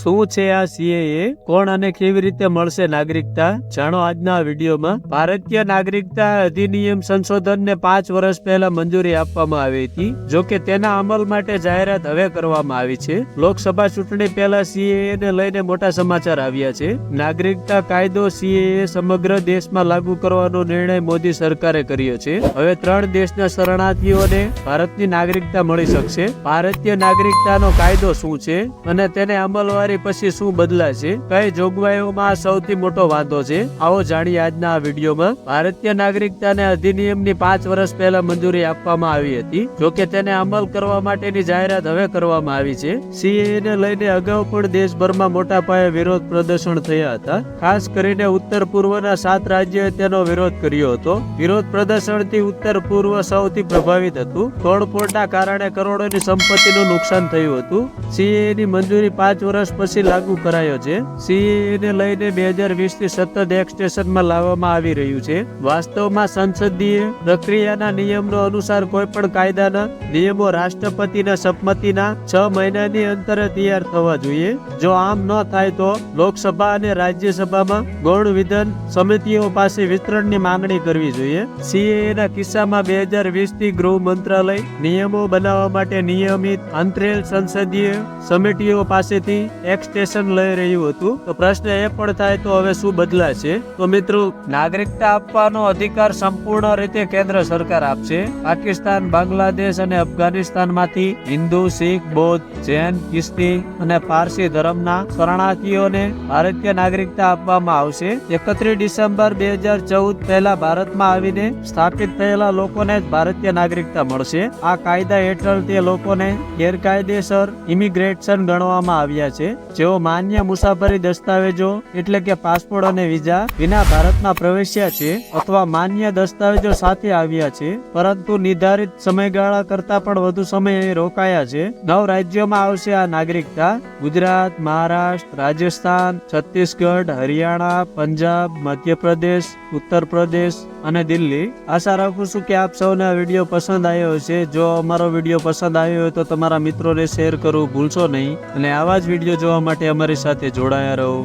શું છે આ સીએએ, કોણ અને કેવી રીતે મળશે નાગરિકતા, જાણો આજના આ વિડીયોમાં। ભારતીય નાગરિકતા અધિનિયમ સંશોધનને 5 વર્ષ પહેલા મંજૂરી આપવામાં આવી હતી, જો કે તેના અમલ માટે જાહેરાત હવે કરવામાં આવી છે। લોકસભા ચૂંટણી પહેલા સીએએ ને લઈને મોટા સમાચાર આવ્યા છે। નાગરિકતા કાયદો સીએએ સમગ્ર દેશમાં લાગુ કરવાનો નિર્ણય મોદી સરકારે કર્યો છે। હવે 3 દેશના શરણાર્થીઓને ભારતની નાગરિકતા મળી શકશે। ભારતીય નાગરિકતાનો કાયદો શું છે અને તેને અમલવારી પછી શું બદલાશે, કઈ જોગવાઈઓમાં સૌથી મોટો વાંધો છે, આવો જાણીએ આજના આ વિડીયોમાં। ભારતીય નાગરિકતાને અધિનિયમની 5 વર્ષ પહેલા મંજૂરી આપવામાં આવી હતી, જો કે તેને અમલ કરવા માટેની જાહેરાત હવે કરવામાં આવી છે। સીએએ ને લઈને અગાઉ પણ દેશભરમાં મોટા પાયે વિરોધ પ્રદર્શન થયા હતા, ખાસ કરીને ઉત્તર પૂર્વના 7 રાજ્યોએ તેનો વિરોધ કર્યો હતો। વિરોધ પ્રદર્શનથી ઉત્તર પૂર્વ સૌથી પ્રભાવિત હતું। તોડફોડના કારણે કરોડોની સંપત્તિનું નુકસાન થયું હતું। સીએએ ની મંજૂરી 5 વર્ષ પછી લાગુ કરાયો છે। સીએએ ને લઈને 2020 થી સતત એક્સટેન્શનમાં લાવવામાં આવી રહ્યું છે। વાસ્તવમાં સંસદીય પ્રક્રિયાના નિયમનો અનુસાર કોઈ પણ કાયદાના નિયમો રાષ્ટ્રપતિના સંમતિના 6 મહિનાની અંતરે તૈયાર થવા જોઈએ। જો આમ ન થાય તો લોકસભા અને રાજ્યસભામાં ગૌણ વિધાન સમિતિઓ પાસે વિસ્તરણની માંગણી કરવી જોઈએ। સીએએ ના કિસ્સામાં 2020 થી ગૃહ મંત્રાલય નિયમો બનાવવા માટે નિયમિત અંતરેલ સંસદીય સમિતિઓ પાસેથી એક્સટેન્શન લઈ રહ્યું હતું। તો પ્રશ્ન એ પણ થાય તો હવે શું બદલાશે? તો મિત્રો, નાગરિકતા આપવાનો અધિકાર સંપૂર્ણ રીતે કેન્દ્ર સરકાર આપશે। પાકિસ્તાન, બાંગ્લાદેશ અને અફઘાનિસ્તાનમાંથી હિન્દુ, શીખ, બૌદ્ધ, જૈન, ખ્રિસ્તી અને પારસી ધર્મના શરણાર્થીઓને ભારતીય નાગરિકતા આપવામાં આવશે। 31 ડિસેમ્બર 2014 પહેલા ભારતમાં આવીને સ્થાપિત થયેલા લોકોને જ ભારતીય નાગરિકતા મળશે। આ કાયદા હેઠળ તે લોકોને ગેરકાયદેસર ઇમિગ્રેશન ગણવામાં આવ્યા છે, જેઓ માન્ય મુસાફરી દસ્તાવેજો એટલે કે પાસપોર્ટ અને વિઝા વિના ભારતમાં પ્રવેશ્યા છે અથવા માન્ય દસ્તાવેજો સાથે આવ્યા છે, પરંતુ નિર્ધારિત સમયગાળા કરતા પણ વધુ સમય અહીં રોકાયા છે। 9 રાજ્યોમાં આવશે આ નાગરિકતા: ગુજરાત, મહારાષ્ટ્ર, રાજસ્થાન, છત્તીસગઢ, હરિયાણા, પંજાબ, મધ્યપ્રદેશ, ઉત્તર પ્રદેશ અને દિલ્હી। આશા રાખું છું કે આપ સૌને આ વિડીયો પસંદ આવ્યો હશે। જો અમારો વિડીયો પસંદ આવ્યો હોય તો તમારા મિત્રોને શેર કરવું ભૂલશો નહીં અને આવા જ વિડીયો જોવા માટે અમારી સાથે જોડાયા રહો।